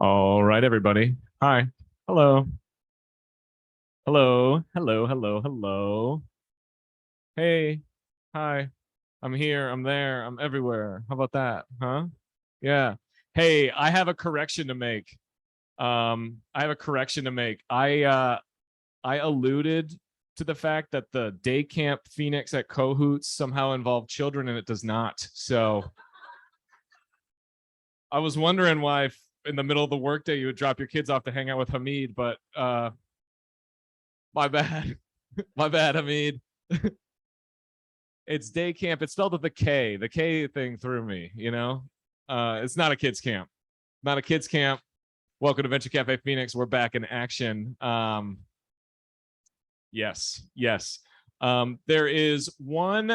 All right, everybody. Hi. Hello. Hello. Hello. Hello. Hello. Hey. Hi. I'm here. I'm there. I'm everywhere. How about that? Huh? Yeah. Hey, I have a correction to make. I alluded to the fact that the day camp Phoenix at Cahoots somehow involved children, and it does not. So I was wondering why in the middle of the workday you would drop your kids off to hang out with Hamid, but my bad. My bad, Hamid. It's day camp. It's spelled with a K. The K thing threw me, you know? It's not a kids camp. Not a kids camp. Welcome to Venture Cafe Phoenix. We're back in action. Yes. There's one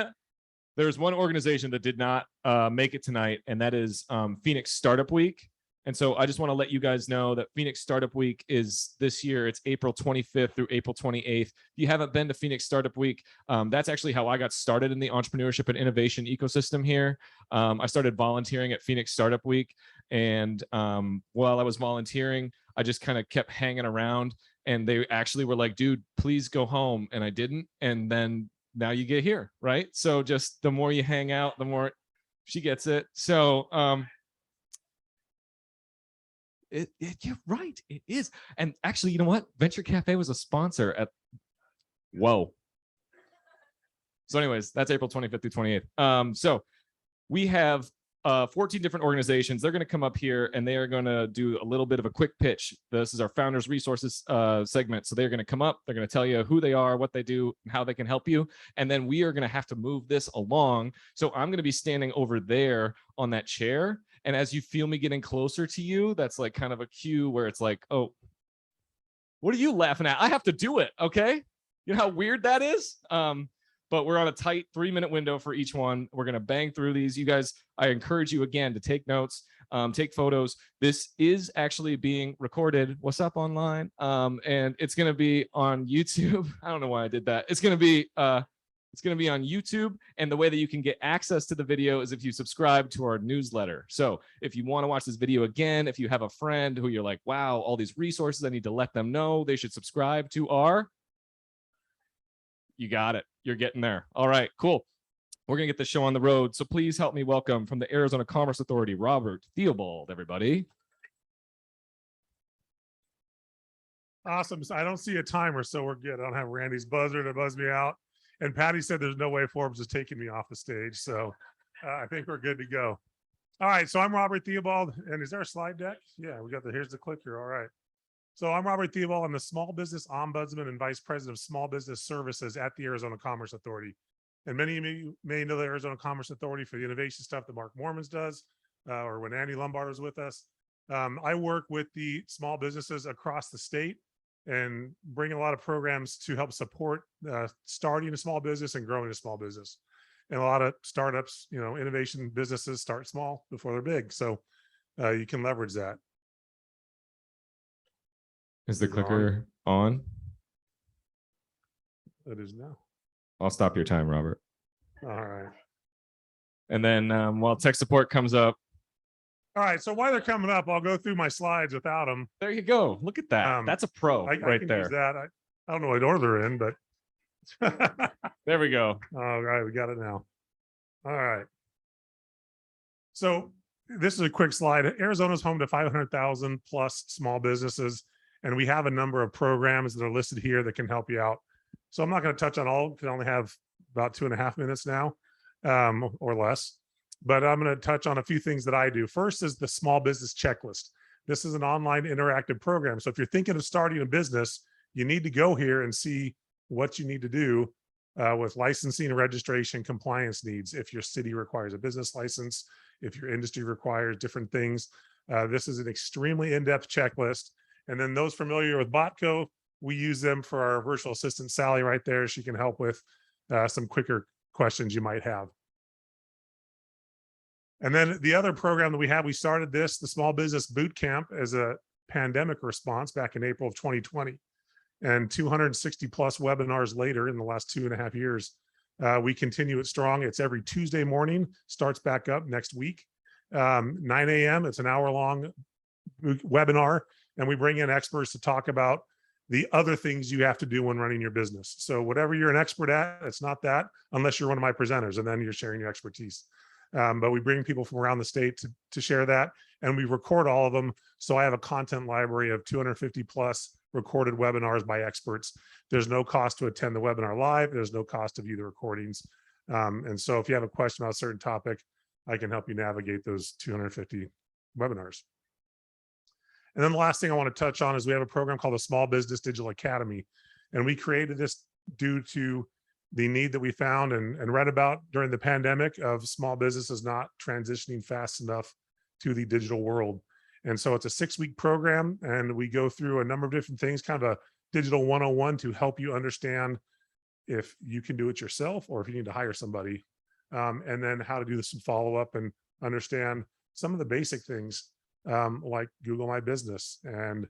organization that did not make it tonight, and that is Phoenix Startup Week. And so I just want to let you guys know that Phoenix Startup Week is this year. It's April 25th through April 28th. If you haven't been to Phoenix Startup Week, that's actually how I got started in the entrepreneurship and innovation ecosystem here. I started volunteering at Phoenix Startup Week. And while I was volunteering, I just kind of kept hanging around. And they actually were like, dude, please go home. And I didn't. And then now you get here, right? So just the more you hang out, the more she gets it. So you're right, it is. And actually, you know what? Venture Cafe was a sponsor at whoa. So anyways, that's April 25th through 28th. So we have 14 different organizations. They're going to come up here and they are going to do a little bit of a quick pitch. This is our founders resources segment. So they're going to come up, they're going to tell you who they are, what they do, and how they can help you. And then we are going to have to move this along. So I'm going to be standing over there on that chair. And as you feel me getting closer to you, that's like kind of a cue where it's like, oh, what are you laughing at? I have to do it. Okay. You know how weird that is? But we're on a tight 3-minute window for each one. We're going to bang through these. You guys, I encourage you again to take notes, take photos. This is actually being recorded. What's up online? And it's going to be on YouTube. I don't know why I did that. It's going to be on YouTube. And the way that you can get access to the video is if you subscribe to our newsletter. So if you want to watch this video again, if you have a friend who you're like, wow, all these resources, I need to let them know they should subscribe to our, you got it. You're getting there. All right, cool. We're going to get the show on the road. So please help me welcome from the Arizona Commerce Authority, Robert Theobald, everybody. Awesome. So I don't see a timer, so we're good. I don't have Randy's buzzer to buzz me out. And Patty said there's no way Forbes is taking me off the stage. So I think we're good to go. All right. So I'm Robert Theobald. And is there a slide deck? Yeah, we got here's the clicker. All right. So I'm Robert Theobald. I'm the Small Business Ombudsman and Vice President of Small Business Services at the Arizona Commerce Authority. And many of you may know the Arizona Commerce Authority for the innovation stuff that Mark Mormons does, or when Andy Lombard was with us. I work with the small businesses across the state and bring a lot of programs to help support starting a small business and growing a small business. And a lot of startups, you know, innovation businesses start small before they're big. So you can leverage that. Is the clicker on? It is now. I'll stop your time, Robert. All right. And then while tech support comes up. All right. So while they're coming up, I'll go through my slides without them. There you go. Look at that. That's a pro right can there. Use that. I don't know what order they're in, but there we go. All right. We got it now. All right. So this is a quick slide. Arizona is home to 500,000 plus small businesses. And we have a number of programs that are listed here that can help you out. So I'm not going to touch on all because I only have about 2.5 minutes now or less. But I'm going to touch on a few things that I do. First is the small business checklist. This is an online interactive program. So if you're thinking of starting a business, you need to go here and see what you need to do with licensing and registration compliance needs. If your city requires a business license, if your industry requires different things, this is an extremely in-depth checklist. And then those familiar with Botco, we use them for our virtual assistant, Sally, right there. She can help with some quicker questions you might have. And then the other program that we have, we started the Small Business Boot Camp as a pandemic response back in April of 2020. And 260 plus webinars later in the last 2.5 years, we continue it strong. It's every Tuesday morning, starts back up next week, 9 a.m. It's an hour-long webinar, and we bring in experts to talk about the other things you have to do when running your business. So whatever you're an expert at, it's not that unless you're one of my presenters, and then you're sharing your expertise. But we bring people from around the state to share that, and we record all of them. So I have a content library of 250 plus recorded webinars by experts. There's no cost to attend the webinar live. There's no cost to view the recordings. And so if you have a question about a certain topic, I can help you navigate those 250 webinars. And then the last thing I want to touch on is we have a program called the Small Business Digital Academy. And we created this due to the need that we found and read about during the pandemic of small businesses not transitioning fast enough to the digital world. And so it's a 6-week program, and we go through a number of different things, kind of a digital 101 to help you understand if you can do it yourself or if you need to hire somebody. And then how to do some follow-up and understand some of the basic things like Google My Business and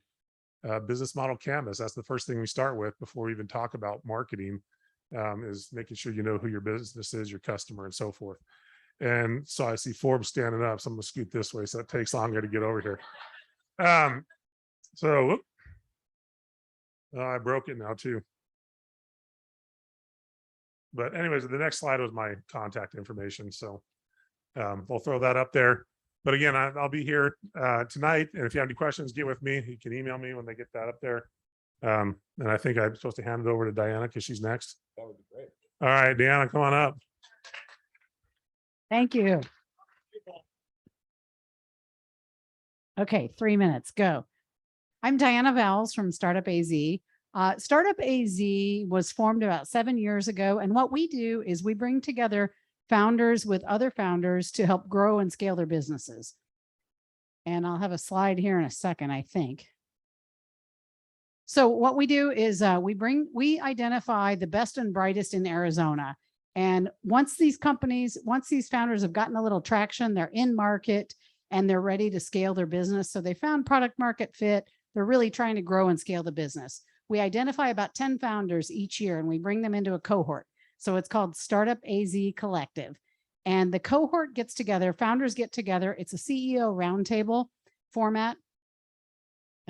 business model canvas. That's the first thing we start with before we even talk about marketing, is making sure you know who your business is, your customer, and so forth. And so I see Forbes standing up, so I'm gonna scoot this way so it takes longer to get over here. I broke it now too. But anyways, the next slide was my contact information. So we'll throw that up there. But again, I'll be here tonight. And if you have any questions, get with me. You can email me when they get that up there. And I think I'm supposed to hand it over to Diana because she's next. That would be great. All right, Diana, come on up. Thank you. Okay, 3 minutes, go. I'm Diana Vowles from Startup AZ. Startup AZ was formed about 7 years ago. And what we do is we bring together founders with other founders to help grow and scale their businesses. And I'll have a slide here in a second, I think. So what we do is we identify the best and brightest in Arizona. And once these founders have gotten a little traction, they're in market and they're ready to scale their business. So they found product market fit. They're really trying to grow and scale the business. We identify about 10 founders each year and we bring them into a cohort. So it's called Startup AZ Collective. And the cohort gets together, founders get together. It's a CEO roundtable format.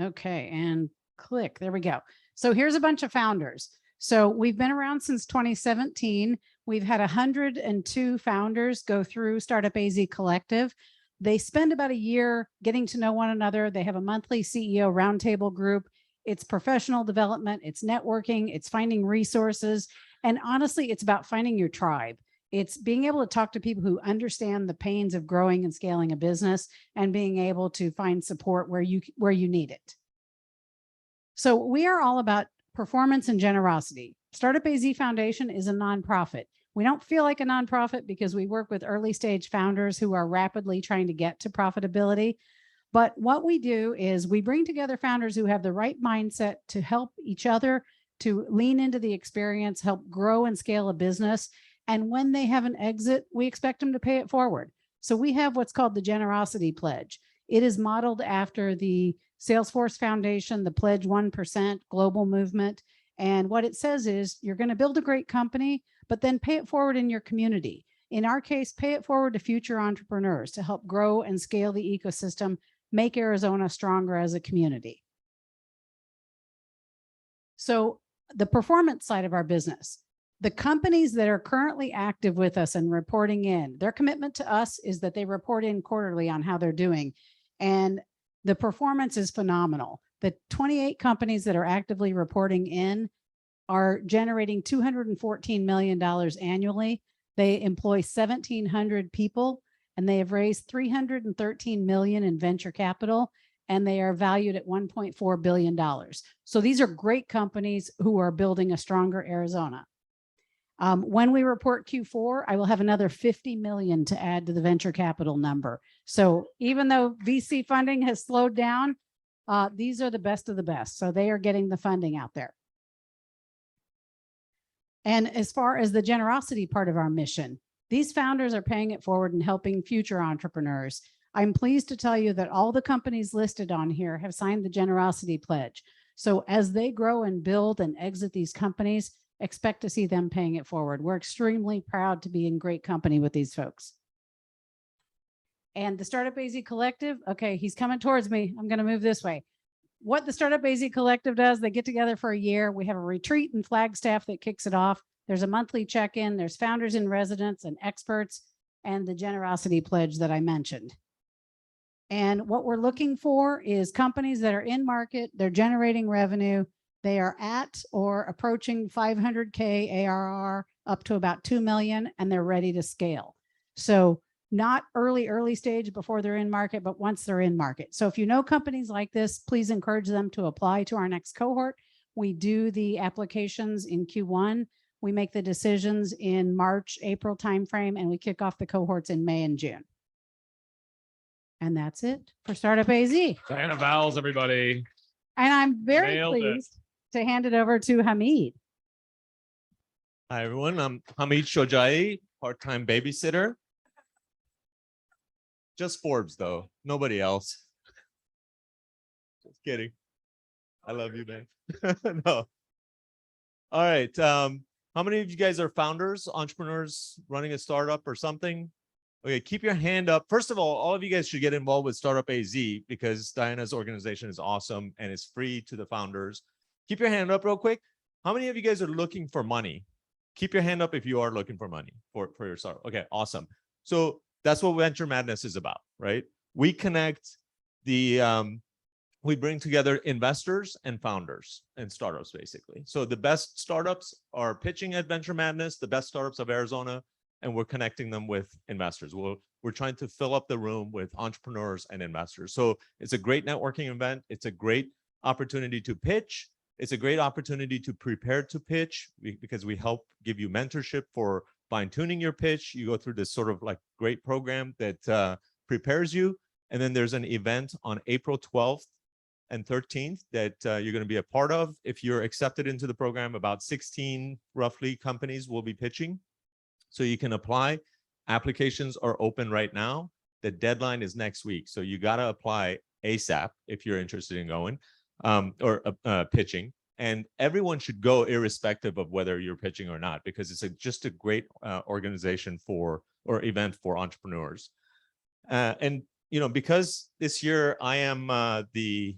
Okay, and click, there we go. So here's a bunch of founders. So we've been around since 2017. We've had 102 founders go through Startup AZ Collective. They spend about a year getting to know one another. They have a monthly CEO roundtable group. It's professional development, it's networking, it's finding resources. And honestly, it's about finding your tribe. It's being able to talk to people who understand the pains of growing and scaling a business and being able to find support where you need it. So we are all about performance and generosity. Startup AZ Foundation is a nonprofit. We don't feel like a nonprofit because we work with early stage founders who are rapidly trying to get to profitability. But what we do is we bring together founders who have the right mindset to help each other, to lean into the experience, help grow and scale a business. And when they have an exit, we expect them to pay it forward. So we have what's called the Generosity Pledge. It is modeled after the Salesforce Foundation, the Pledge 1% global movement. And what it says is you're going to build a great company, but then pay it forward in your community. In our case, pay it forward to future entrepreneurs to help grow and scale the ecosystem, make Arizona stronger as a community. So the performance side of our business, the companies that are currently active with us and reporting in, their commitment to us is that they report in quarterly on how they're doing. And the performance is phenomenal. The 28 companies that are actively reporting in are generating $214 million annually. They employ 1,700 people and they have raised $313 million in venture capital, and they are valued at $1.4 billion. So these are great companies who are building a stronger Arizona. When we report Q4, I will have another 50 million to add to the venture capital number. So even though VC funding has slowed down, these are the best of the best. So they are getting the funding out there. And as far as the generosity part of our mission, these founders are paying it forward and helping future entrepreneurs. I'm pleased to tell you that all the companies listed on here have signed the Generosity Pledge. So as they grow and build and exit these companies, expect to see them paying it forward. We're extremely proud to be in great company with these folks. And the Startup AZ Collective, okay, he's coming towards me. I'm going to move this way. What the Startup AZ Collective does, they get together for a year. We have a retreat in Flagstaff that kicks it off. There's a monthly check-in. There's founders in residence and experts and the generosity pledge that I mentioned. And what we're looking for is companies that are in market, they're generating revenue, they are at or approaching 500K ARR up to about 2 million, and they're ready to scale. So not early stage before they're in market, but once they're in market. So if you know companies like this, please encourage them to apply to our next cohort. We do the applications in Q1. We make the decisions in March, April timeframe, and we kick off the cohorts in May and June. And that's it for Startup AZ. Diana Vowles, everybody. And I'm very Nailed it. pleased to hand it over to Hamid. Hi, everyone. I'm Hamid Shojai, part-time babysitter. Just Forbes, though. Nobody else. Just kidding. I love you, man. No. All right. How many of you guys are founders, entrepreneurs running a startup or something? Okay, keep your hand up. First of all of you guys should get involved with Startup AZ because Diana's organization is awesome and it's free to the founders. Keep your hand up real quick. How many of you guys are looking for money? Keep your hand up if you are looking for money for your startup. Okay, awesome. So that's what Venture Madness is about, right? We connect the, we bring together investors and founders and startups, basically. So the best startups are pitching at Venture Madness, the best startups of Arizona, and we're connecting them with investors. We're trying to fill up the room with entrepreneurs and investors. So it's a great networking event. It's a great opportunity to pitch. It's a great opportunity to prepare to pitch because we help give you mentorship for fine-tuning your pitch. You go through this sort of like great program that prepares you. And then there's an event on April 12th and 13th that you're going to be a part of. If you're accepted into the program, about 16 roughly companies will be pitching. So you can apply. Applications are open right now. The deadline is next week. So you got to apply ASAP if you're interested in going or pitching. And everyone should go irrespective of whether you're pitching or not, because it's just a great organization or event for entrepreneurs. And, you know, because this year I am the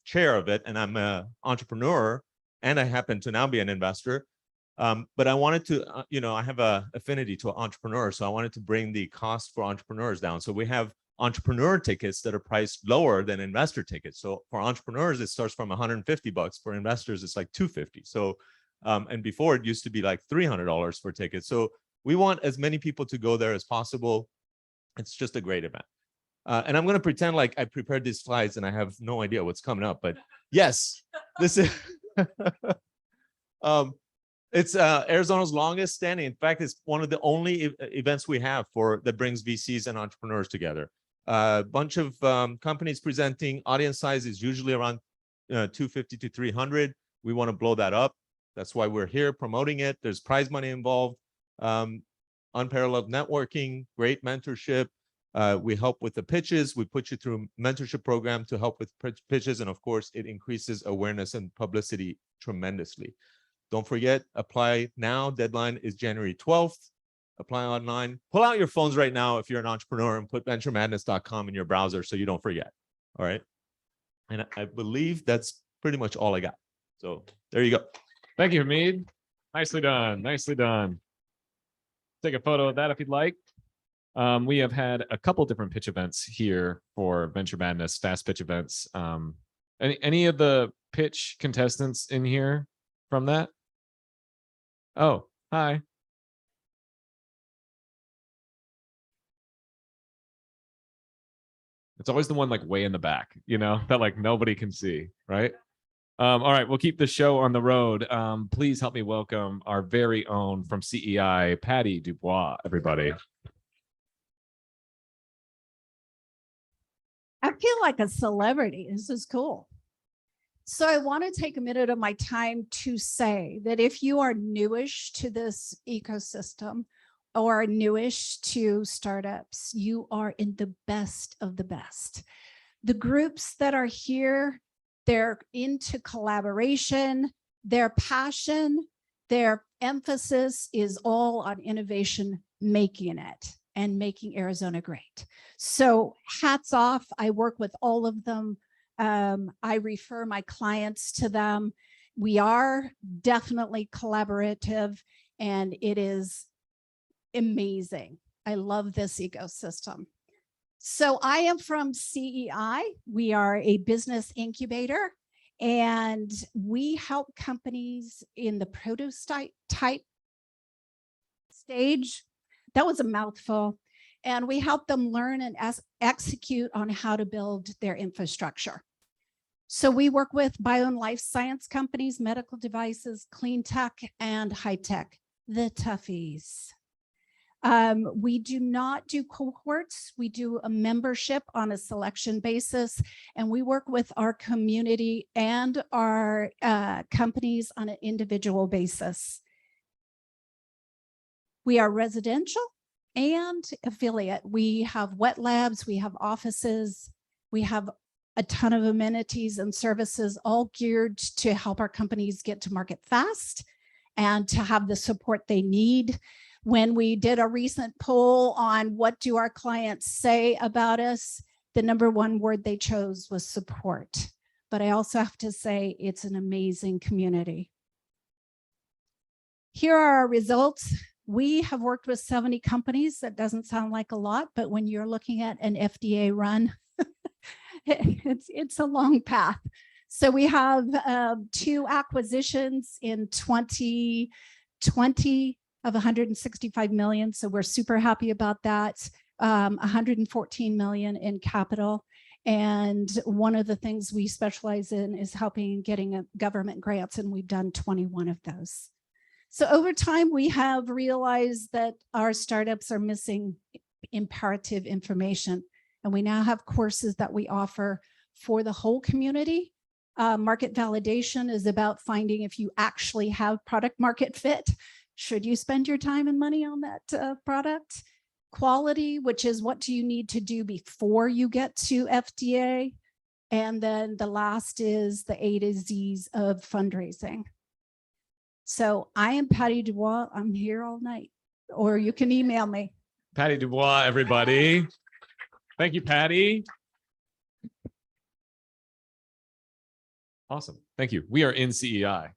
chair of it and I'm an entrepreneur and I happen to now be an investor. But I wanted to, you know, I have an affinity to entrepreneurs. So I wanted to bring the cost for entrepreneurs down. So we have entrepreneur tickets that are priced lower than investor tickets. So for entrepreneurs, it starts from $150. For investors, it's like $250. So, and before it used to be like $300 for tickets. So we want as many people to go there as possible. It's just a great event. And I'm going to pretend like I prepared these slides and I have no idea what's coming up, but yes, this is, it's Arizona's longest standing. In fact, it's one of the only events we have that brings VCs and entrepreneurs together. A bunch of companies presenting. Audience size is usually around 250 to 300. We want to blow that up. That's why we're here promoting it. There's prize money involved, unparalleled networking, great mentorship. We help with the pitches. We put you through a mentorship program to help with pitches. And of course, it increases awareness and publicity tremendously. Don't forget, apply now. Deadline is January 12th. Apply online. Pull out your phones right now if you're an entrepreneur and put venturemadness.com in your browser so you don't forget. All right. And I believe that's pretty much all I got. So there you go. Thank you, Hamid. Nicely done. Nicely done. Take a photo of that if you'd like. We have had a couple different pitch events here for Venture Madness, fast pitch events. Any of the pitch contestants in here from that? Oh, hi. It's always the one like way in the back, you know, that like nobody can see, right? All right, we'll keep the show on the road. Please help me welcome our very own from CEI, Patty Dubois, everybody. I feel like a celebrity. This is cool. So I want to take a minute of my time to say that if you are newish to this ecosystem or newish to startups, you are in the best of the best. The groups that are here, they're into collaboration, their passion, their emphasis is all on innovation, making it. and making Arizona great. So hats off. I work with all of them. I refer my clients to them. We are definitely collaborative, and it is amazing. I love this ecosystem. So I am from CEI. We are a business incubator, and we help companies in the prototype stage. That was a mouthful. And we help them learn and execute on how to build their infrastructure. So we work with bio and life science companies, medical devices, clean tech, and high tech, the toughies. We do not do cohorts. We do a membership on a selection basis, and we work with our community and our companies on an individual basis. We are residential and affiliate. We have wet labs, we have offices, we have a ton of amenities and services, all geared to help our companies get to market fast and to have the support they need. When we did a recent poll on what do our clients say about us, the #1 word they chose was support. But I also have to say it's an amazing community. Here are our results. We have worked with 70 companies. That doesn't sound like a lot, but when you're looking at an FDA run, it's a long path. So we have 2 acquisitions in 2020 of 165 million. So we're super happy about that. 114 million in capital. And one of the things we specialize in is helping getting government grants, and we've done 21 of those. So over time, we have realized that our startups are missing imperative information, and we now have courses that we offer for the whole community. Market validation is about finding if you actually have product market fit. Should you spend your time and money on that product? Quality, which is what do you need to do before you get to FDA? And then the last is the A to Z's of fundraising. So I am Patty Dubois. I'm here all night, or you can email me. Patty Dubois, everybody. Thank you, Patty. Awesome. Thank you. We are in CEI.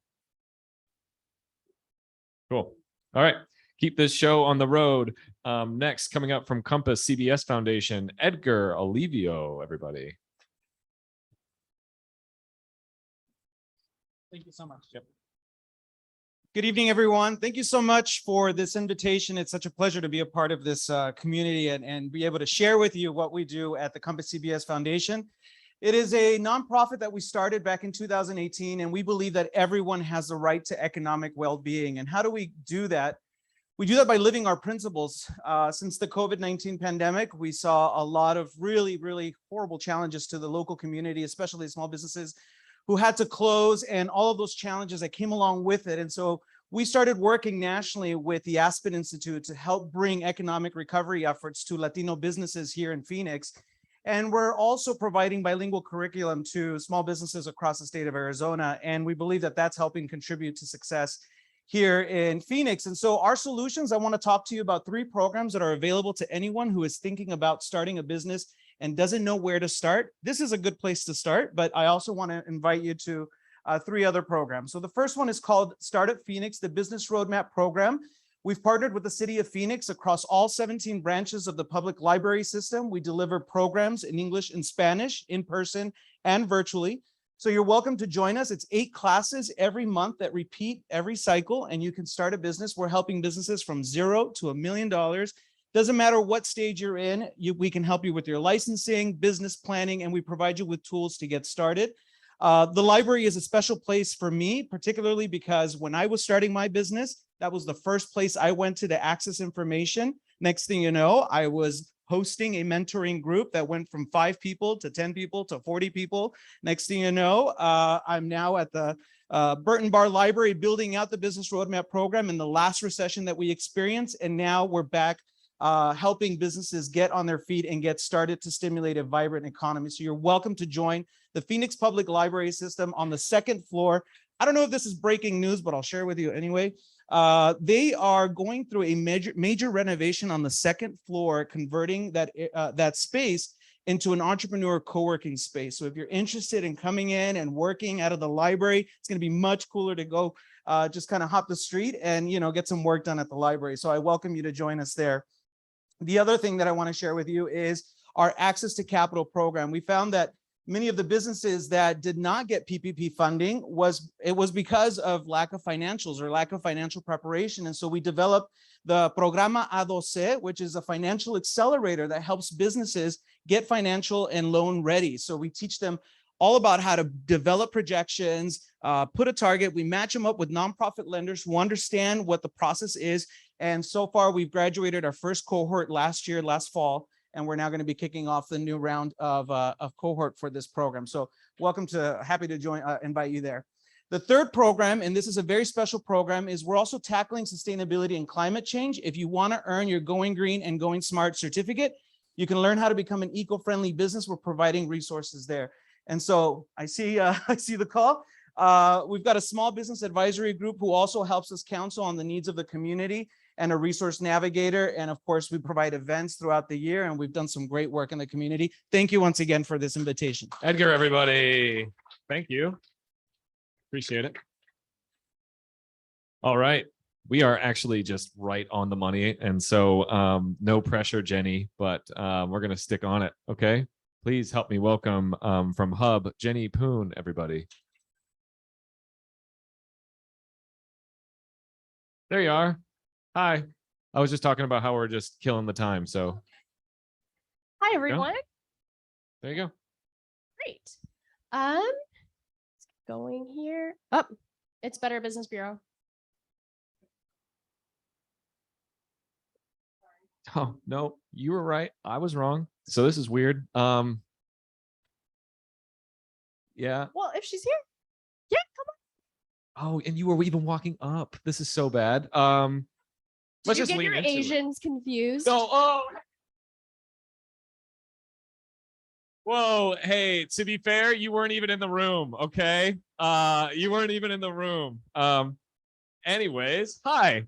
Cool. All right. Keep this show on the road. Next, coming up from Compass CBS Foundation, Edgar Alivio, everybody. Thank you so much. Yep. Good evening, everyone. Thank you so much for this invitation. It's such a pleasure to be a part of this community and be able to share with you what we do at the Compass CBS Foundation. It is a nonprofit that we started back in 2018, and we believe that everyone has the right to economic well-being. And how do we do that? We do that by living our principles. Since the COVID-19 pandemic, we saw a lot of really, really horrible challenges to the local community, especially small businesses who had to close, and all of those challenges that came along with it. And so we started working nationally with the Aspen Institute to help bring economic recovery efforts to Latino businesses here in Phoenix. And we're also providing bilingual curriculum to small businesses across the state of Arizona. And we believe that that's helping contribute to success here in Phoenix. And so our solutions, I want to talk to you about 3 programs that are available to anyone who is thinking about starting a business and doesn't know where to start. This is a good place to start, but I also want to invite you to 3 other programs. So the first one is called Startup Phoenix, the Business Roadmap Program. We've partnered with the city of Phoenix across all 17 branches of the public library system. We deliver programs in English and Spanish, in person and virtually. So you're welcome to join us. It's 8 classes every month that repeat every cycle, and you can start a business. We're helping businesses from $0 to $1 million. Doesn't matter what stage you're in, we can help you with your licensing, business planning, and we provide you with tools to get started. The library is a special place for me, particularly because when I was starting my business, that was the first place I went to access information. Next thing you know, I was hosting a mentoring group that went from 5 people to 10 people to 40 people. Next thing you know, I'm now at the Burton Barr Library building out the Business Roadmap Program in the last recession that we experienced. And now we're back helping businesses get on their feet and get started to stimulate a vibrant economy. So you're welcome to join the Phoenix Public Library System on the 2nd floor I don't know if this is breaking news, but I'll share with you anyway. They are going through a major renovation on the second floor, converting that space into an entrepreneur co-working space. So if you're interested in coming in and working out of the library, it's going to be much cooler to go just kind of hop the street and, you know, get some work done at the library. So I welcome you to join us there. The other thing that I want to share with you is our Access to Capital program. We found that many of the businesses that did not get PPP funding was because of lack of financials or lack of financial preparation. And so we developed the Programa A12, which is a financial accelerator that helps businesses get financial and loan ready. So we teach them all about how to develop projections, put a target. We match them up with nonprofit lenders who understand what the process is. And so far, we've graduated our first cohort last fall, and we're now going to be kicking off the new round of cohort for this program. So happy to join, invite you there. The third program, and this is a very special program, is we're also tackling sustainability and climate change. If you want to earn your Going Green and Going Smart certificate, you can learn how to become an eco-friendly business. We're providing resources there. And so I see the call. We've got a small business advisory group who also helps us counsel on the needs of the community, and a resource navigator. And of course, we provide events throughout the year, and we've done some great work in the community. Thank you once again for this invitation. Edgar, everybody. Thank you. Appreciate it. All right. We are actually just right on the money. And so no pressure, Jenny, but we're going to stick on it. Okay. Please help me welcome from Hub, Jenny Poon, everybody. There you are. Hi. I was just talking about how we're just killing the time. So Hi, everyone. there you go. Great. Going here. Up. It's Better Business Bureau. Oh, no, you were right. I was wrong. So this is weird. Yeah. Well, if she's here. Yeah, come Oh, and you were even walking up. This is so bad. on. Let's Did you just get lean your into it. Asians confused? No, oh. Whoa, hey, to be fair, you weren't even in the room, okay? You weren't even in the room. Anyways, hi.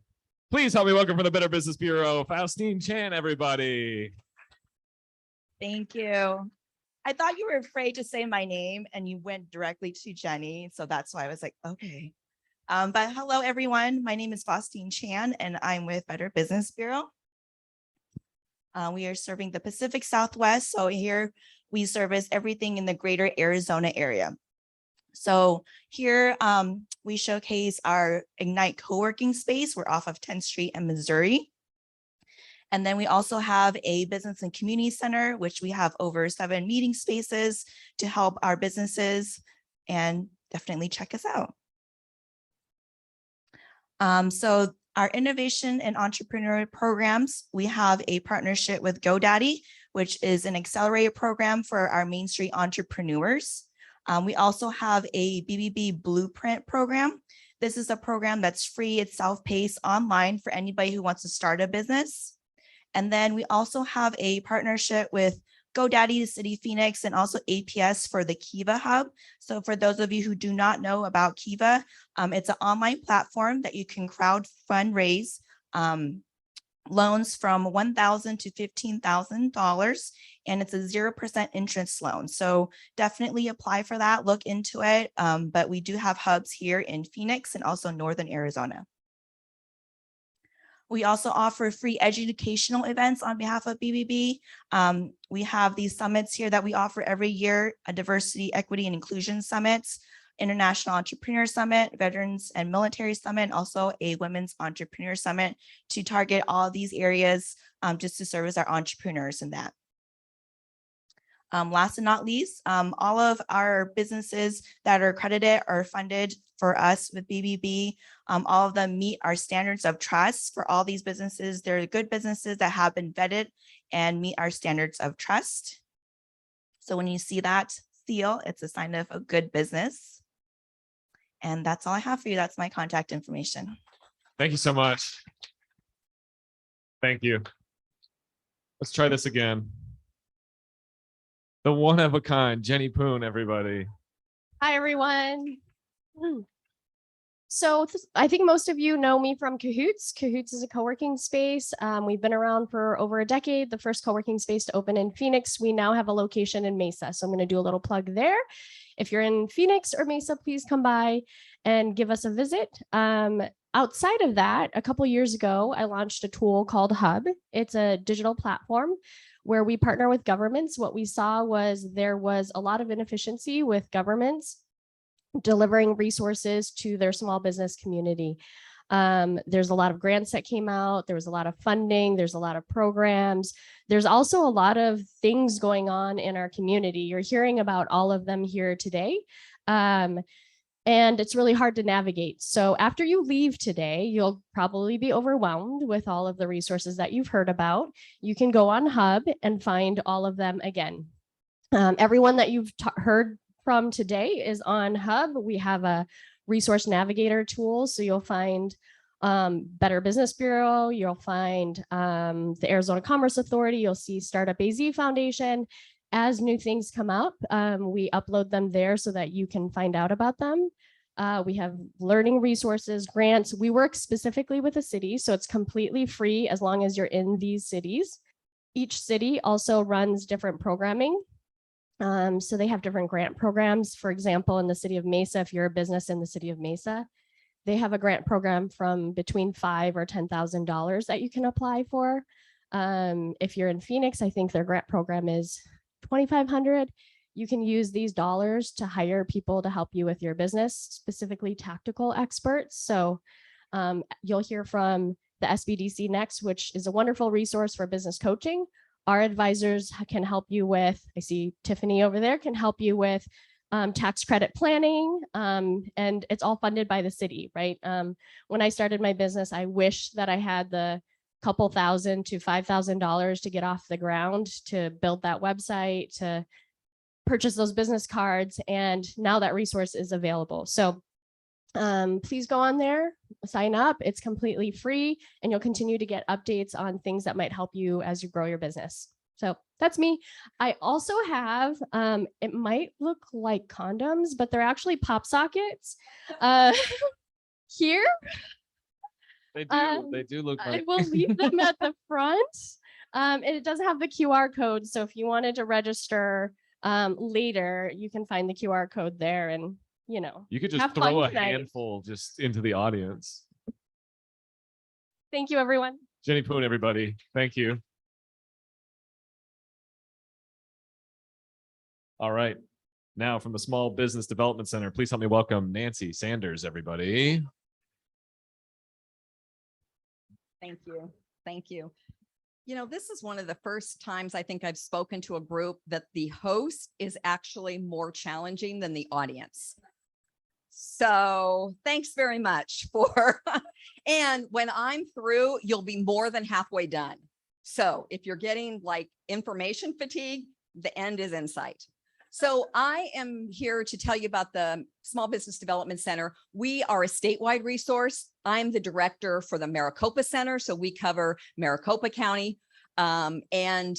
Please help me welcome from the Better Business Bureau, Faustine Chan, everybody. Thank you. I thought you were afraid to say my name and you went directly to Jenny. So that's why I was like, okay. But hello, everyone. My name is Faustine Chan and I'm with Better Business Bureau. We are serving the Pacific Southwest. So here we service everything in the greater Arizona area. So here we showcase our Ignite co-working space. We're off of 10th Street and Missouri. And then we also have a business and community center, which we have over 7 meeting spaces to help our businesses, and definitely check us out. So our innovation and entrepreneurial programs, we have a partnership with GoDaddy, which is an accelerator program for our Main Street entrepreneurs. We also have a BBB Blueprint program. This is a program that's free, it's self-paced online for anybody who wants to start a business. And then we also have a partnership with GoDaddy, City Phoenix, and also APS for the Kiva Hub. So for those of you who do not know about Kiva, it's an online platform that you can crowd fundraise loans from $1,000 to $15,000, and it's a 0% interest loan. So definitely apply for that, look into it. But we do have hubs here in Phoenix and also Northern Arizona. We also offer free educational events on behalf of BBB. We have these summits here that we offer every year, a diversity, equity, and inclusion summits, International Entrepreneur Summit, Veterans and Military Summit, also a Women's Entrepreneur Summit to target all these areas just to service our entrepreneurs in that. Last but not least, all of our businesses that are accredited or funded for us with BBB, all of them meet our standards of trust. For all these businesses, they're good businesses that have been vetted and meet our standards of trust. So when you see that seal, it's a sign of a good business. And that's all I have for you. That's my contact information. Thank you so much. Thank you. Let's try this again. The one of a kind, Jenny Poon, everybody. Hi, everyone. I think most of you know me from Cahoots. Cahoots is a co-working space. We've been around for over a decade. The first co-working space to open in Phoenix. We now have a location in Mesa. So I'm going to do a little plug there. If you're in Phoenix or Mesa, please come by and give us a visit. Outside of that, a couple years ago, I launched a tool called Hub. It's a digital platform where we partner with governments. What we saw was there was a lot of inefficiency with governments delivering resources to their small business community. There's a lot of grants that came out. There was a lot of funding. There's a lot of programs. There's also a lot of things going on in our community. You're hearing about all of them here today. And it's really hard to navigate. So after you leave today, you'll probably be overwhelmed with all of the resources that you've heard about. You can go on Hub and find all of them again. Everyone that you've heard from today is on Hub. We have a resource navigator tool. So you'll find Better Business Bureau, you'll find the Arizona Commerce Authority, you'll see Startup AZ Foundation. As new things come up, we upload them there so that you can find out about them. We have learning resources, grants. We work specifically with a city, so it's completely free as long as you're in these cities. Each city also runs different programming. So they have different grant programs. For example, in the city of Mesa, if you're a business in the city of Mesa, they have a grant program from between $5,000 or $10,000 that you can apply for. If you're in Phoenix, I think their grant program is $2,500. You can use these dollars to hire people to help you with your business, specifically tactical experts. So you'll hear from the SBDC next, which is a wonderful resource for business coaching. Our advisors can help you with, I see Tiffany over there, can help you with tax credit planning, and it's all funded by the city, right? When I started my business, I wish that I had the couple $1,000 to $5,000 to get off the ground, to build that website, to purchase those business cards, and now that resource is available. So please go on there, sign up. It's completely free, and you'll continue to get updates on things that might help you as you grow your business. So that's me. I also have, it might look like condoms, but they're actually pop sockets here. They do look I like. will leave them at the front. And it does have the QR code. So if you wanted to register later, you can find the QR code there, and you know, You could just have throw fun a tonight. handful just into the audience. Thank you, everyone. Jenny Poon, everybody. Thank you. All right. Now from the Small Business Development Center, please help me welcome Nancy Sanders, everybody. Thank you. Thank you. You know, this is one of the first times I think I've spoken to a group that the host is actually more challenging than the audience. So thanks very much for, and when I'm through, you'll be more than halfway done. So if you're getting like information fatigue, the end is in sight. So I am here to tell you about the Small Business Development Center. We are a statewide resource. I'm the director for the Maricopa Center. So we cover Maricopa County. And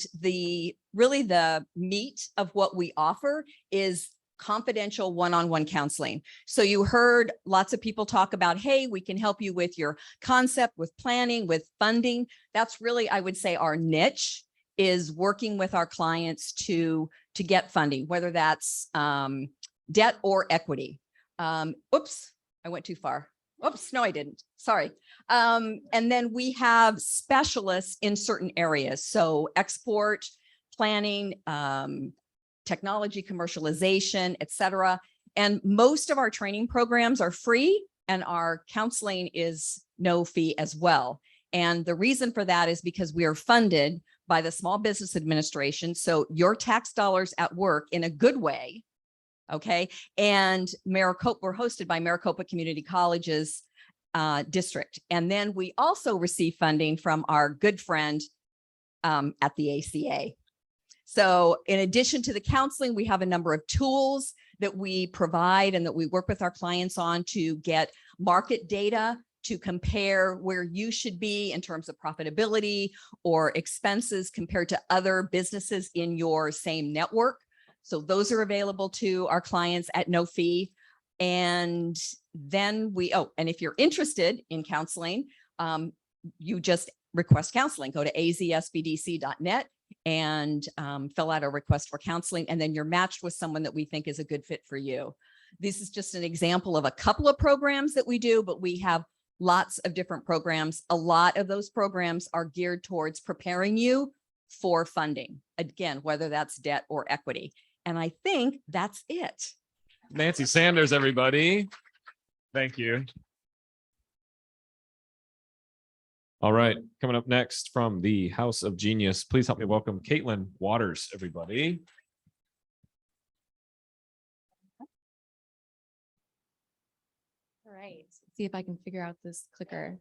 really the meat of what we offer is confidential one-on-one counseling. So you heard lots of people talk about, hey, we can help you with your concept, with planning, with funding. That's really, I would say, our niche is working with our clients to get funding, whether that's debt or equity. Oops, I went too far. Oops, no, I didn't. Sorry. And then we have specialists in certain areas. So export, planning, technology, commercialization, et cetera. And most of our training programs are free, and our counseling is no fee as well. And the reason for that is because we are funded by the Small Business Administration. So your tax dollars at work in a good way. Okay. And Maricopa, we're hosted by Maricopa Community College's district. And then we also receive funding from our good friend at the ACA. So in addition to the counseling, we have a number of tools that we provide and that we work with our clients on to get market data to compare where you should be in terms of profitability or expenses compared to other businesses in your same network. So those are available to our clients at no fee. And then and if you're interested in counseling, you just request counseling. Go to azsbdc.net and fill out a request for counseling. And then you're matched with someone that we think is a good fit for you. This is just an example of a couple of programs that we do, but we have lots of different programs. A lot of those programs are geared towards preparing you for funding. Again, whether that's debt or equity. And I think that's it. Nancy Sanders, everybody. Thank you. All right, coming up next from the House of Genius, please help me welcome Caitlin Waters, everybody. All right, let's see if I can figure out this clicker.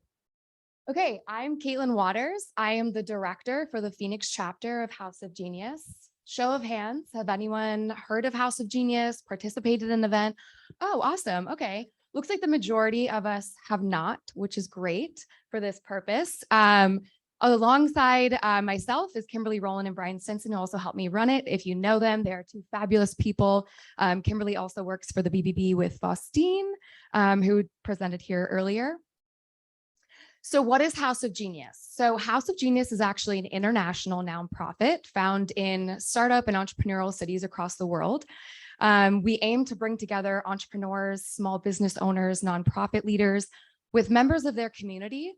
Okay, I'm Caitlin Waters. I am the director for the Phoenix chapter of House of Genius. Show of hands, have anyone heard of House of Genius, participated in an event? Oh, awesome. Okay. Looks like the majority of us have not, which is great for this purpose. Alongside myself is Kimberly Rowland and Brian Stinson, who also helped me run it. If you know them, they are two fabulous people. Kimberly also works for the BBB with Faustine, who presented here earlier. So what is House of Genius? So House of Genius is actually an international nonprofit found in startup and entrepreneurial cities across the world. We aim to bring together entrepreneurs, small business owners, nonprofit leaders with members of their community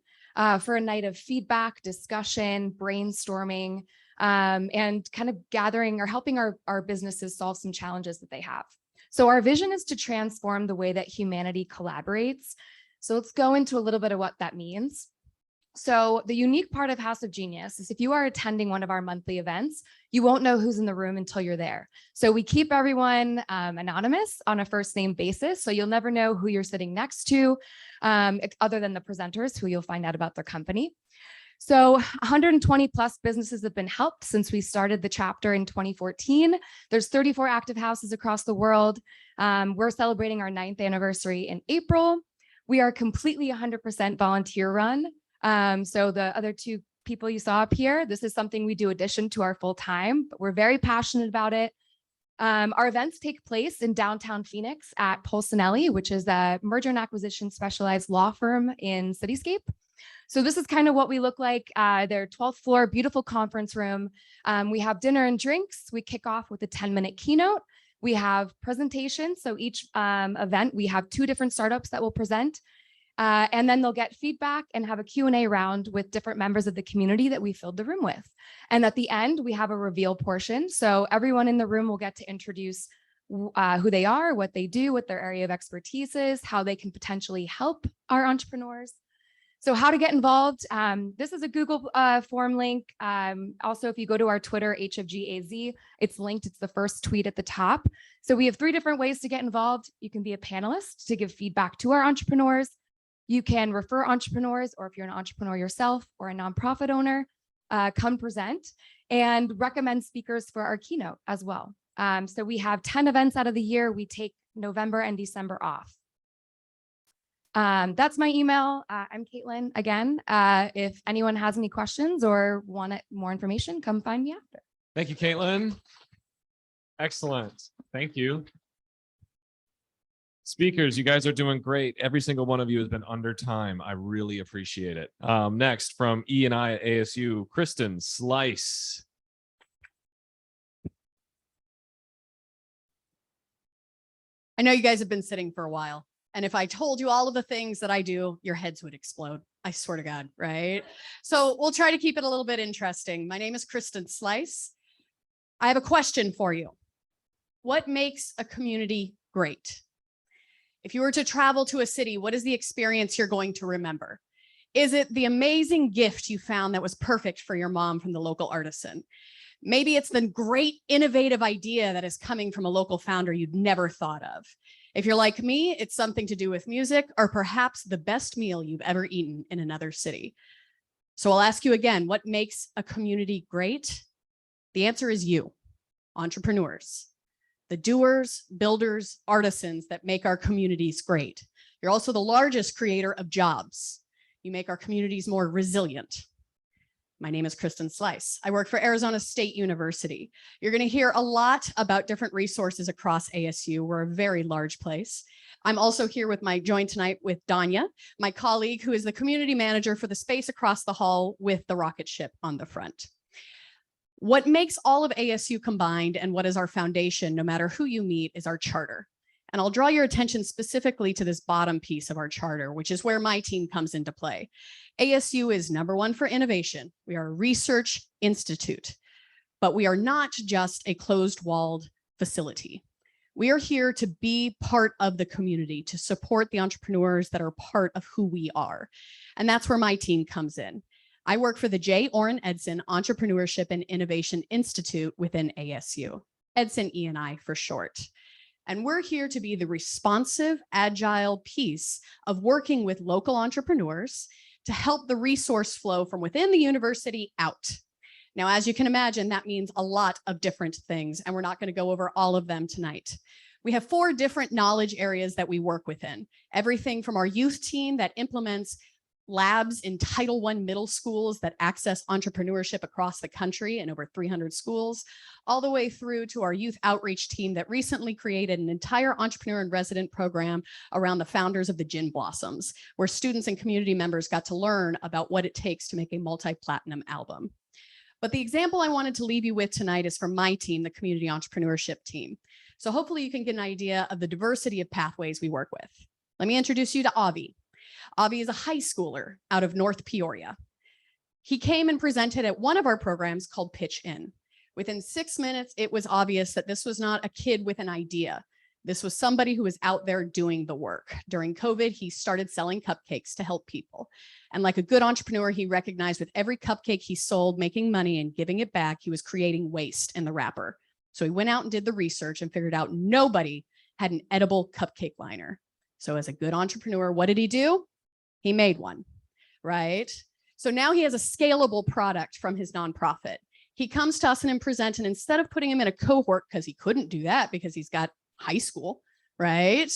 for a night of feedback, discussion, brainstorming, and kind of gathering or helping our businesses solve some challenges that they have. So our vision is to transform the way that humanity collaborates. So let's go into a little bit of what that means. So the unique part of House of Genius is if you are attending one of our monthly events, you won't know who's in the room until you're there. So we keep everyone anonymous on a first name basis. So you'll never know who you're sitting next to, other than the presenters who you'll find out about their company. So 120 plus businesses have been helped since we started the chapter in 2014. There's 34 active houses across the world. We're celebrating our 9th anniversary in April. We are completely 100% volunteer run. So the other two people you saw up here, this is something we do addition to our full time, but we're very passionate about it. Our events take place in downtown Phoenix at Polsinelli, which is a merger and acquisition specialized law firm in Cityscape. So this is kind of what we look like. Their 12th floor, beautiful conference room. We have dinner and drinks. We kick off with a 10-minute keynote. We have presentations. So each event, we have 2 different startups that will present. And then they'll get feedback and have a Q&A round with different members of the community that we filled the room with. And at the end, we have a reveal portion. So everyone in the room will get to introduce who they are, what they do, what their area of expertise is, how they can potentially help our entrepreneurs. So how to get involved. This is a Google form link. Also, if you go to our Twitter, HFGAZ, it's linked. It's the first tweet at the top. So we have 3 different ways to get involved. You can be a panelist to give feedback to our entrepreneurs. You can refer entrepreneurs, or if you're an entrepreneur yourself or a nonprofit owner, come present and recommend speakers for our keynote as well. So we have 10 events out of the year. We take November and December off. That's my email. I'm Caitlin again. If anyone has any questions or want more information, come find me after. Thank you, Caitlin. Excellent. Thank you. Speakers, you guys are doing great. Every single one of you has been under time. I really appreciate it. Next from E&I at ASU, Kristen Slice. I know you guys have been sitting for a while. And if I told you all of the things that I do, your heads would explode. I swear to God, right? So we'll try to keep it a little bit interesting. My name is Kristen Slice. I have a question for you. What makes a community great? If you were to travel to a city, what is the experience you're going to remember? Is it the amazing gift you found that was perfect for your mom from the local artisan? Maybe it's the great innovative idea that is coming from a local founder you'd never thought of. If you're like me, it's something to do with music or perhaps the best meal you've ever eaten in another city. So I'll ask you again, what makes a community great? The answer is you, entrepreneurs. The doers, builders, artisans that make our communities great. You're also the largest creator of jobs. You make our communities more resilient. My name is Kristen Slice. I work for Arizona State University. You're going to hear a lot about different resources across ASU. We're a very large place. I'm also here joined tonight with Danya, my colleague, who is the community manager for the space across the hall with the rocket ship on the front. What makes all of ASU combined and what is our foundation, no matter who you meet, is our charter. And I'll draw your attention specifically to this bottom piece of our charter, which is where my team comes into play. ASU is #1 for innovation. We are a research institute, but we are not just a closed-walled facility. We are here to be part of the community, to support the entrepreneurs that are part of who we are. And that's where my team comes in. I work for the J. Orrin Edson Entrepreneurship and Innovation Institute within ASU, Edson E&I for short. And we're here to be the responsive, agile piece of working with local entrepreneurs to help the resource flow from within the university out. Now, as you can imagine, that means a lot of different things, and we're not going to go over all of them tonight. We have 4 different knowledge areas that we work within. Everything from our youth team that implements labs in Title I middle schools that access entrepreneurship across the country in over 300 schools, all the way through to our youth outreach team that recently created an entire entrepreneur and resident program around the founders of the Gin Blossoms, where students and community members got to learn about what it takes to make a multi-platinum album. But the example I wanted to leave you with tonight is from my team, the community entrepreneurship team. So hopefully you can get an idea of the diversity of pathways we work with. Let me introduce you to Avi. Avi is a high schooler out of North Peoria. He came and presented at one of our programs called Pitch In. Within 6 minutes, it was obvious that this was not a kid with an idea. This was somebody who was out there doing the work. During COVID, he started selling cupcakes to help people. And like a good entrepreneur, he recognized with every cupcake he sold, making money and giving it back, he was creating waste in the wrapper. So he went out and did the research and figured out nobody had an edible cupcake liner. So as a good entrepreneur, what did he do? He made one, right? So now he has a scalable product from his nonprofit. He comes to us and presents, and instead of putting him in a cohort, because he couldn't do that because he's got high school, right?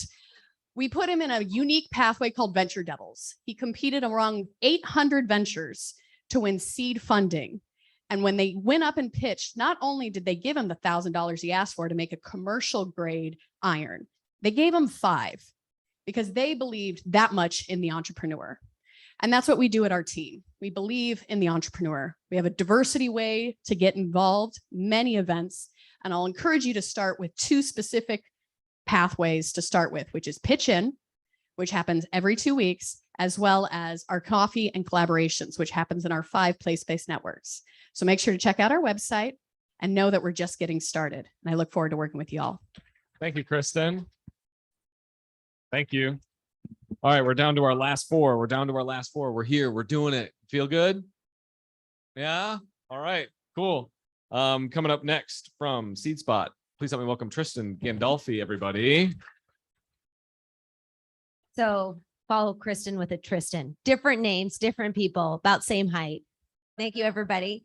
We put him in a unique pathway called Venture Devils. He competed around 800 ventures to win seed funding. And when they went up and pitched, not only did they give him the $1,000 he asked for to make a commercial grade iron, they gave him 5 because they believed that much in the entrepreneur. And that's what we do at our team. We believe in the entrepreneur. We have a diversity way to get involved, many events, and I'll encourage you to start with 2 specific pathways to start with, which is Pitch In, which happens every 2 weeks, as well as our coffee and collaborations, which happens in our 5 place-based networks. So make sure to check out our website and know that we're just getting started. And I look forward to working with you all. Thank you, Kristen. Thank you. All right, we're down to our last 4. We're here. We're doing it. Feel good? Yeah? All right, cool. Coming up next from SeedSpot, please help me welcome Tristan Gandolfi, everybody. So follow Kristen with a Tristan. Different names, different people, about same height. Thank you, everybody.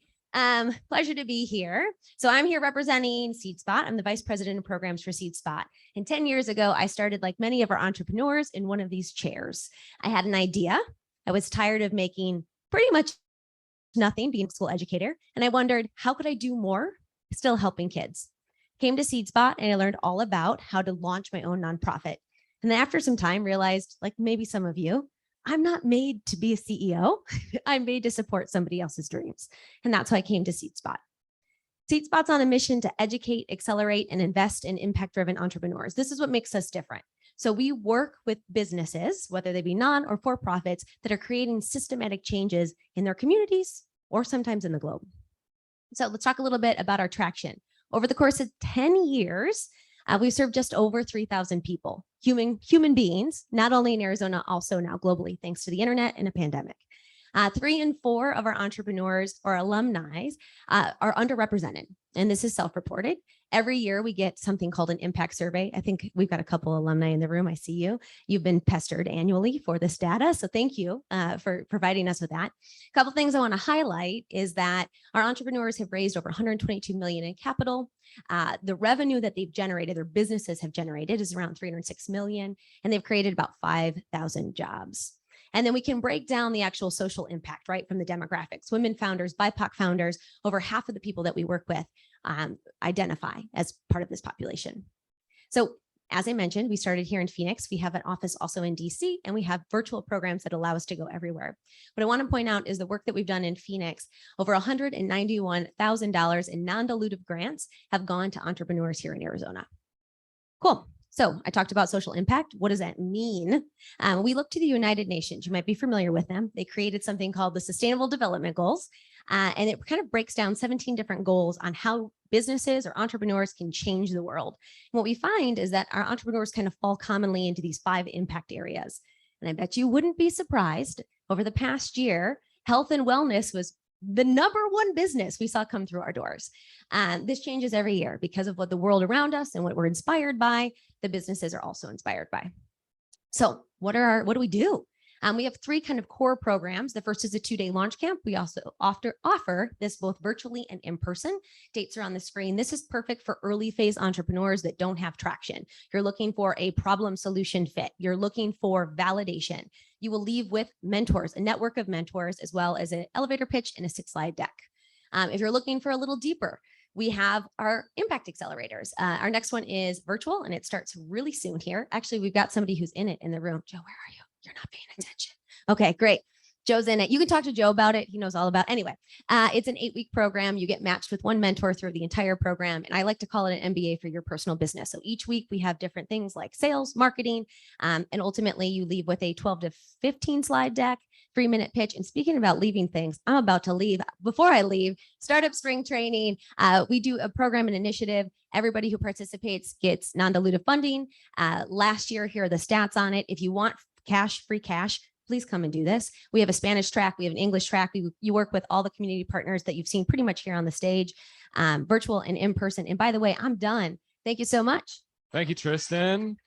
Pleasure to be here. So I'm here representing SeedSpot. I'm the vice president of programs for SeedSpot. And 10 years ago, I started like many of our entrepreneurs in one of these chairs. I had an idea. I was tired of making pretty much nothing, being a school educator. And I wondered, how could I do more, still helping kids? Came to SeedSpot and I learned all about how to launch my own nonprofit. And then after some time realized, like maybe some of you, I'm not made to be a CEO. I'm made to support somebody else's dreams. And that's why I came to SeedSpot. SeedSpot's on a mission to educate, accelerate, and invest in impact-driven entrepreneurs. This is what makes us different. So we work with businesses, whether they be non or for-profits, that are creating systematic changes in their communities or sometimes in the globe. So let's talk a little bit about our traction. Over the course of 10 years, we've served just over 3,000 people, human beings, not only in Arizona, also now globally, thanks to the internet and a pandemic. 3 in 4 of our entrepreneurs or alumni are underrepresented, and this is self-reported. Every year we get something called an impact survey. I think we've got a couple alumni in the room. I see you. You've been pestered annually for this data, so thank you for providing us with that. A couple things I want to highlight is that our entrepreneurs have raised over $122 million in capital. The revenue that they've generated, their businesses have generated, is around $306 million, and they've created about 5,000 jobs. And then we can break down the actual social impact, right, from the demographics. Women founders, BIPOC founders, over half of the people that we work with identify as part of this population. So as I mentioned, we started here in Phoenix. We have an office also in DC, and we have virtual programs that allow us to go everywhere. What I want to point out is the work that we've done in Phoenix. Over $191,000 in non-dilutive grants have gone to entrepreneurs here in Arizona. Cool. So I talked about social impact. What does that mean? We look to the United Nations. You might be familiar with them. They created something called the Sustainable Development Goals. And it kind of breaks down 17 different goals on how businesses or entrepreneurs can change the world. And what we find is that our entrepreneurs kind of fall commonly into these 5 impact areas. And I bet you wouldn't be surprised, over the past year, health and wellness was the #1 business we saw come through our doors. This changes every year because of what the world around us and what we're inspired by, the businesses are also inspired by. So what do we do? We have 3 kind of core programs. The first is a 2-day launch camp. We also offer this both virtually and in person. Dates are on the screen. This is perfect for early phase entrepreneurs that don't have traction. You're looking for a problem solution fit. You're looking for validation. You will leave with mentors, a network of mentors, as well as an elevator pitch and a 6-slide deck. If you're looking for a little deeper, we have our impact accelerators. Our next one is virtual, and it starts really soon here. Actually, we've got somebody who's in it in the room. Joe, where are you? You're not paying attention. Okay, great. Joe's in it. You can talk to Joe about it. He knows all about it. Anyway, it's an 8-week program. You get matched with one mentor through the entire program. And I like to call it an MBA for your personal business. So each week we have different things like sales, marketing, and ultimately you leave with a 12 to 15 slide deck, 3-minute pitch. And speaking about leaving things, I'm about to leave. Before I leave, startup spring training. We do a program and initiative. Everybody who participates gets non-dilutive funding. Last year, here are the stats on it. If you want free cash, please come and do this. We have a Spanish track. We have an English track. You work with all the community partners that you've seen pretty much here on the stage, virtual and in person. And by the way, I'm done. Thank you so much. Thank you, Tristan.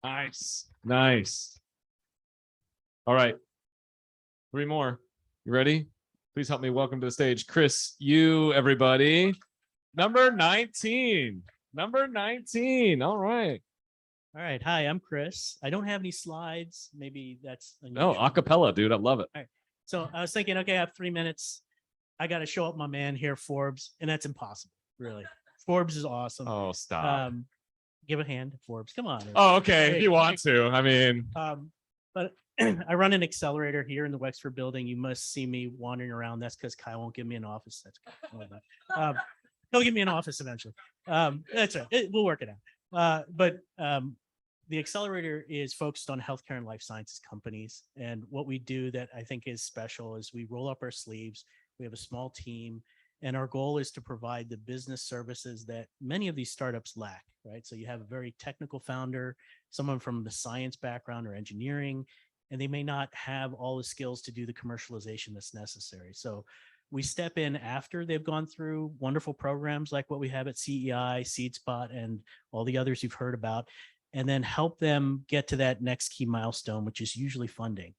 Nice. Nice. All right. 3 more. You ready? Please help me welcome to the stage, Chris, everybody. Number 19. Number 19. All right. All right. Hi, I'm Chris. I don't have any slides. Maybe that's No, unusual. acapella, dude. I love it. All right. So I was thinking, okay, I have 3 minutes. I got to show up my man here, Forbes, and that's impossible, really. Forbes is awesome. Oh, stop. Give a hand to Forbes. Come on. Oh, okay. If you want to. I mean, but I run an accelerator here in the Wexford building. You must see me wandering around. That's because Kyle won't give me an office. That's he'll give me an office eventually. That's right. We'll work it out. But the accelerator is focused on healthcare and life sciences companies. And what we do that I think is special is we roll up our sleeves. We have a small team, and our goal is to provide the business services that many of these startups lack, right? So you have a very technical founder, someone from the science background or engineering, and they may not have all the skills to do the commercialization that's necessary. So we step in after they've gone through wonderful programs like what we have at CEI, SeedSpot, and all the others you've heard about, and then help them get to that next key milestone, which is usually funding.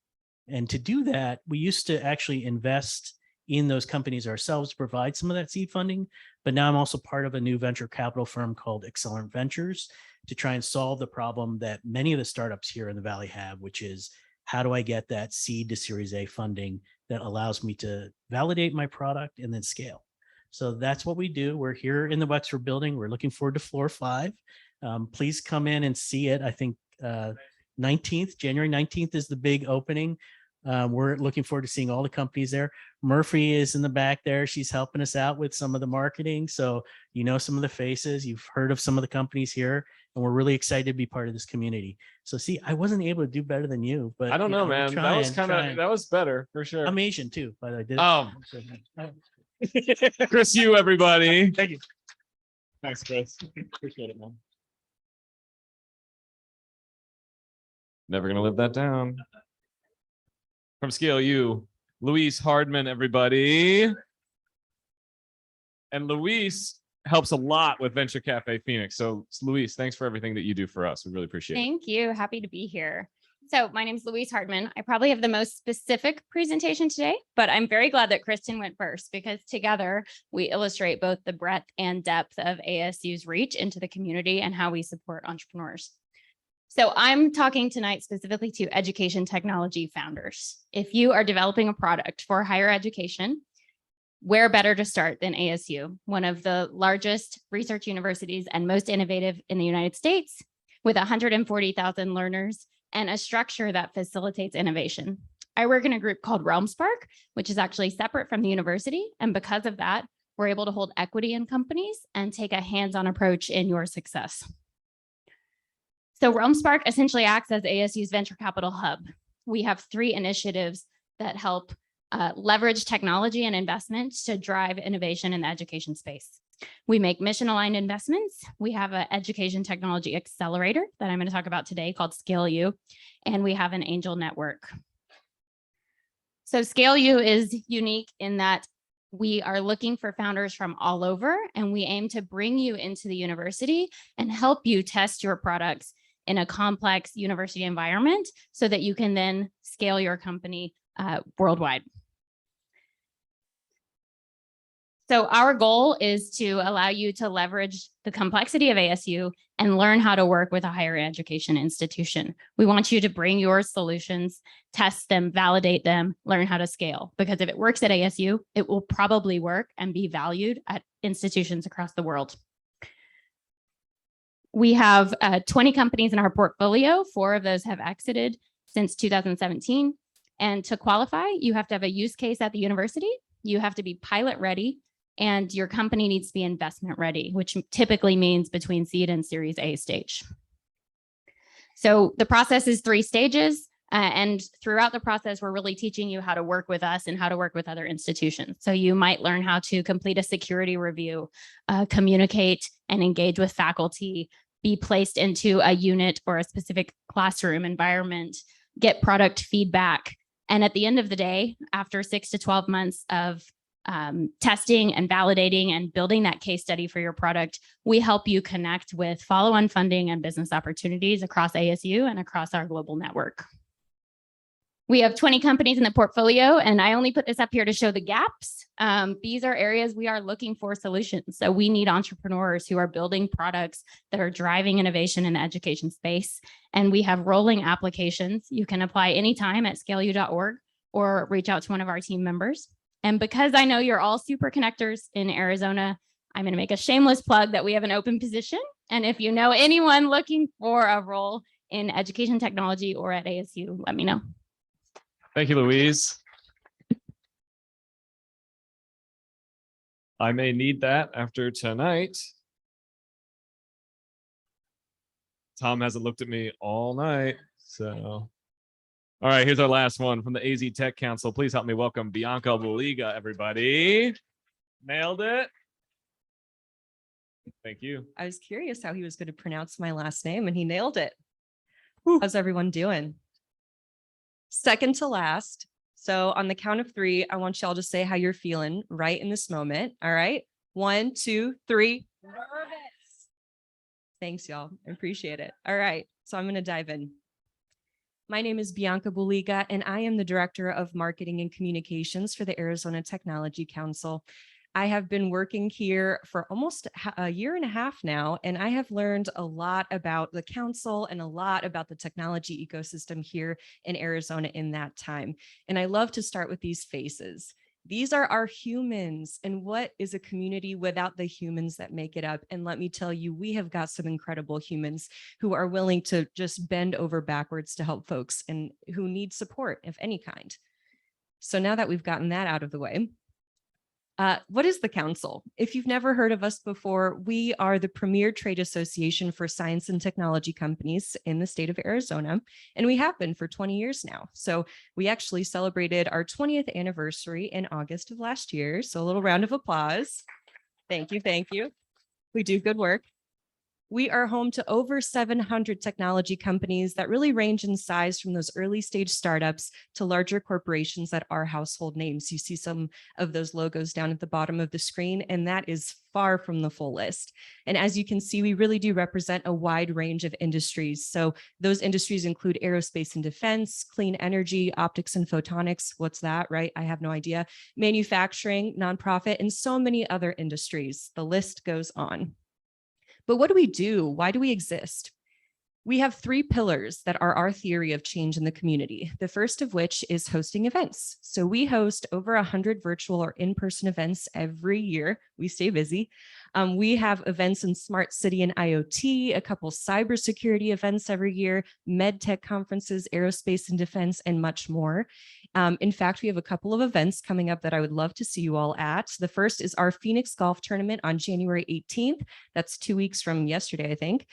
And to do that, we used to actually invest in those companies ourselves to provide some of that seed funding. But now I'm also part of a new venture capital firm called Accelerant Ventures to try and solve the problem that many of the startups here in the Valley have, which is how do I get that seed to Series A funding that allows me to validate my product and then scale? So that's what we do. We're here in the Wexford building. We're looking forward to floor 5. Please come in and see it. I think January 19th is the big opening. We're looking forward to seeing all the companies there. Murphy is in the back there. She's helping us out with some of the marketing. So you know some of the faces, you've heard of some of the companies here, and we're really excited to be part of this community. So see, I wasn't able to do better than you, but I don't know, man. That was that was better for sure. I'm Asian too, by the way. Oh, Chris, everybody. Thank you. Thanks, Chris. Appreciate it, man. Never gonna live that down. From Scale U, Luis Hardman, everybody. And Luis helps a lot with Venture Cafe Phoenix. So Luis, thanks for everything that you do for us. We really appreciate it. Thank you. Happy to be here. So my name is Luis Hardman. I probably have the most specific presentation today, but I'm very glad that Kristen went first because together we illustrate both the breadth and depth of ASU's reach into the community and how we support entrepreneurs. So I'm talking tonight specifically to education technology founders. If you are developing a product for higher education, where better to start than ASU, one of the largest research universities and most innovative in the United States, with 140,000 learners and a structure that facilitates innovation. I work in a group called RealmSpark, which is actually separate from the university. And because of that, we're able to hold equity in companies and take a hands-on approach in your success. So RealmSpark essentially acts as ASU's venture capital hub. We have 3 initiatives that help leverage technology and investment to drive innovation in the education space. We make mission-aligned investments. We have an education technology accelerator that I'm going to talk about today called ScaleU, and we have an angel network. So ScaleU is unique in that we are looking for founders from all over, and we aim to bring you into the university and help you test your products in a complex university environment so that you can then scale your company worldwide. So our goal is to allow you to leverage the complexity of ASU and learn how to work with a higher education institution. We want you to bring your solutions, test them, validate them, learn how to scale. Because if it works at ASU, it will probably work and be valued at institutions across the world. We have 20 companies in our portfolio. 4 of those have exited since 2017. And to qualify, you have to have a use case at the university. You have to be pilot ready. And your company needs to be investment ready, which typically means between seed and Series A stage. So the process is 3 stages. And throughout the process, we're really teaching you how to work with us and how to work with other institutions. So you might learn how to complete a security review, communicate and engage with faculty, be placed into a unit or a specific classroom environment, get product feedback. And at the end of the day, after 6 to 12 months of testing and validating and building that case study for your product, we help you connect with follow-on funding and business opportunities across ASU and across our global network. We have 20 companies in the portfolio, and I only put this up here to show the gaps. These are areas we are looking for solutions. So we need entrepreneurs who are building products that are driving innovation in the education space. And we have rolling applications. You can apply anytime at scaleu.org or reach out to one of our team members. And because I know you're all super connectors in Arizona, I'm going to make a shameless plug that we have an open position. And if you know anyone looking for a role in education technology or at ASU, let me know. Thank you, Louise. I may need that after tonight. Tom hasn't looked at me all night, so. All right, here's our last one from the AZ Tech Council. Please help me welcome Bianca Buliga, everybody. Nailed it. Thank you. I was curious how he was going to pronounce my last name, and he nailed it. How's everyone doing? Second to last. So on the count of 3, I want y'all to say how you're feeling right in this moment. All right. 1, 2, 3. Nervous. Thanks, y'all. I appreciate it. All right. So I'm going to dive in. My name is Bianca Buliga, and I am the Director of Marketing and Communications for the Arizona Technology Council. I have been working here for almost a year and a half now, and I have learned a lot about the council and a lot about the technology ecosystem here in Arizona in that time. And I love to start with these faces. These are our humans, and what is a community without the humans that make it up? And let me tell you, we have got some incredible humans who are willing to just bend over backwards to help folks and who need support of any kind. So now that we've gotten that out of the way, what is the council? If you've never heard of us before, we are the premier trade association for science and technology companies in the state of Arizona, and we have been for 20 years now. So we actually celebrated our 20th anniversary in August of last year. So a little round of applause. Thank you. Thank you. We do good work. We are home to over 700 technology companies that really range in size from those early stage startups to larger corporations that are household names. You see some of those logos down at the bottom of the screen, and that is far from the full list. And as you can see, we really do represent a wide range of industries. So those industries include aerospace and defense, clean energy, optics and photonics. What's that, right? I have no idea. Manufacturing, nonprofit, and so many other industries. The list goes on. But what do we do? Why do we exist? We have three pillars that are our theory of change in the community. The first of which is hosting events. So we host over 100 virtual or in-person events every year. We stay busy. We have events in smart city and IoT, a couple cybersecurity events every year, med tech conferences, aerospace and defense, and much more. In fact, we have a couple of events coming up that I would love to see you all at. The first is our Phoenix Golf Tournament on January 18th. That's 2 weeks from yesterday, I think.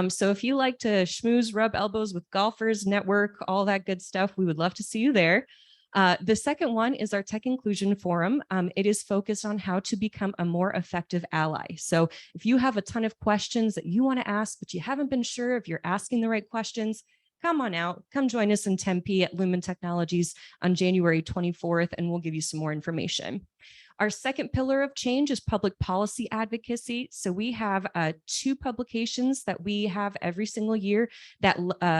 So if you like to schmooze, rub elbows with golfers, network, all that good stuff, we would love to see you there. The second one is our Tech Inclusion Forum. It is focused on how to become a more effective ally. So if you have a ton of questions that you want to ask, but you haven't been sure if you're asking the right questions, come on out, come join us in Tempe at Lumen Technologies on January 24th, and we'll give you some more information. Our second pillar of change is public policy advocacy. So we have 2 publications that we have every single year that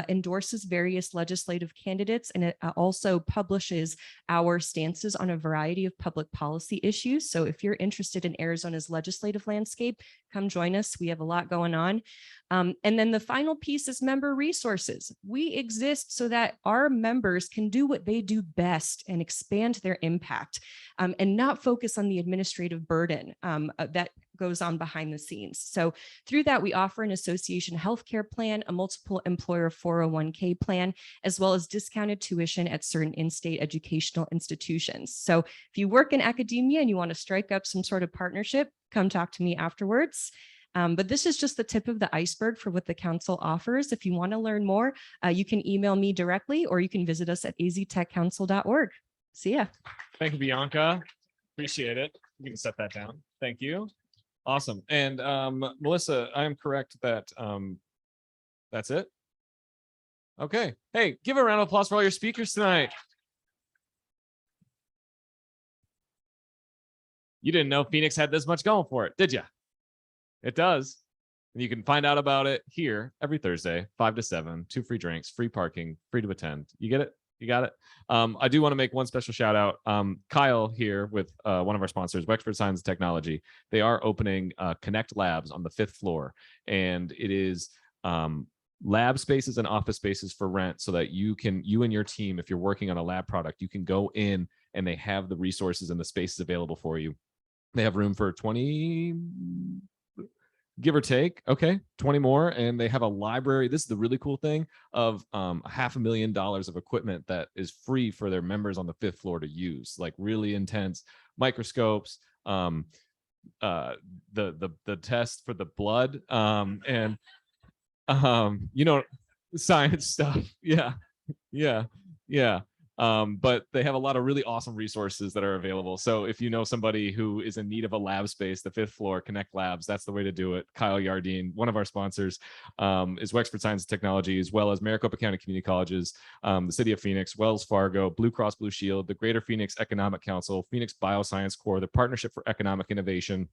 endorses various legislative candidates, and it also publishes our stances on a variety of public policy issues. So if you're interested in Arizona's legislative landscape, come join us. We have a lot going on. And then the final piece is member resources. We exist so that our members can do what they do best and expand their impact and not focus on the administrative burden that goes on behind the scenes. So through that, we offer an association healthcare plan, a multiple employer 401k plan, as well as discounted tuition at certain in-state educational institutions. So if you work in academia and you want to strike up some sort of partnership, come talk to me afterwards. But this is just the tip of the iceberg for what the council offers. If you want to learn more, you can email me directly, or you can visit us at aztechcouncil.org. See ya. Thank you, Bianca. Appreciate it. You can set that down. Thank you. Awesome. And Melissa, I am correct that that's it. Okay. Hey, give a round of applause for all your speakers tonight. You didn't know Phoenix had this much going for it, did you? It does. And you can find out about it here every Thursday, 5 to 7, 2 free drinks, free parking, free to attend. You get it? You got it? I do want to make one special shout out. Kyle here with one of our sponsors, Wexford Science and Technology. They are opening Connect Labs on the 5th floor. And it is lab spaces and office spaces for rent so that you and your team, if you're working on a lab product, you can go in and they have the resources and the spaces available for you. They have room for 20, give or take, okay, 20 more, and they have a library. This is the really cool thing of $500,000 of equipment that is free for their members on the 5th floor to use, like really intense microscopes, the test for the blood, and science stuff. Yeah. But they have a lot of really awesome resources that are available. So if you know somebody who is in need of a lab space, the 5th floor, Connect Labs, that's the way to do it. Kyle Yardine, one of our sponsors, is Wexford Science and Technology, as well as Maricopa County Community Colleges, the City of Phoenix, Wells Fargo, Blue Cross Blue Shield, the Greater Phoenix Economic Council, Phoenix Bioscience Corps, the Partnership for Economic Innovation,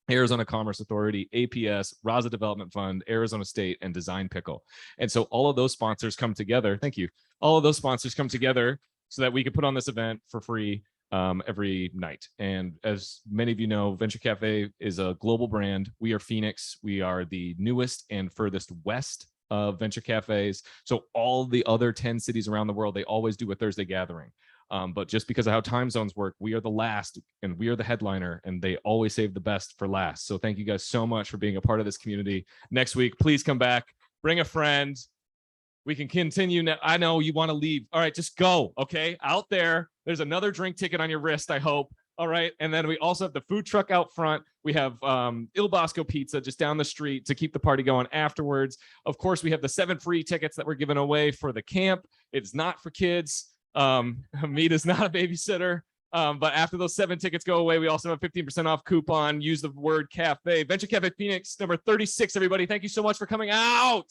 Arizona Commerce Authority, APS, Raza Development Fund, Arizona State, and Design Pickle. And so all of those sponsors come together. Thank you. All of those sponsors come together so that we could put on this event for free every night. And as many of you know, Venture Cafe is a global brand. We are Phoenix. We are the newest and furthest west of venture cafes. So all the other 10 cities around the world, they always do a Thursday gathering. But just because of how time zones work, we are the last and we are the headliner, and they always save the best for last. So thank you guys so much for being a part of this community. Next week, please come back, bring a friend. We can continue now. I know you want to leave. All right, just go. Okay, out there. There's another drink ticket on your wrist, I hope. All right, and then we also have the food truck out front. We have Il Bosco Pizza just down the street to keep the party going afterwards. Of course, we have the 7 free tickets that we're giving away for the camp. It's not for kids. Meet is not a babysitter. But after those 7 tickets go away, we also have a 15% off coupon. Use the word cafe. Venture Cafe Phoenix, number 36, everybody. Thank you so much for coming out.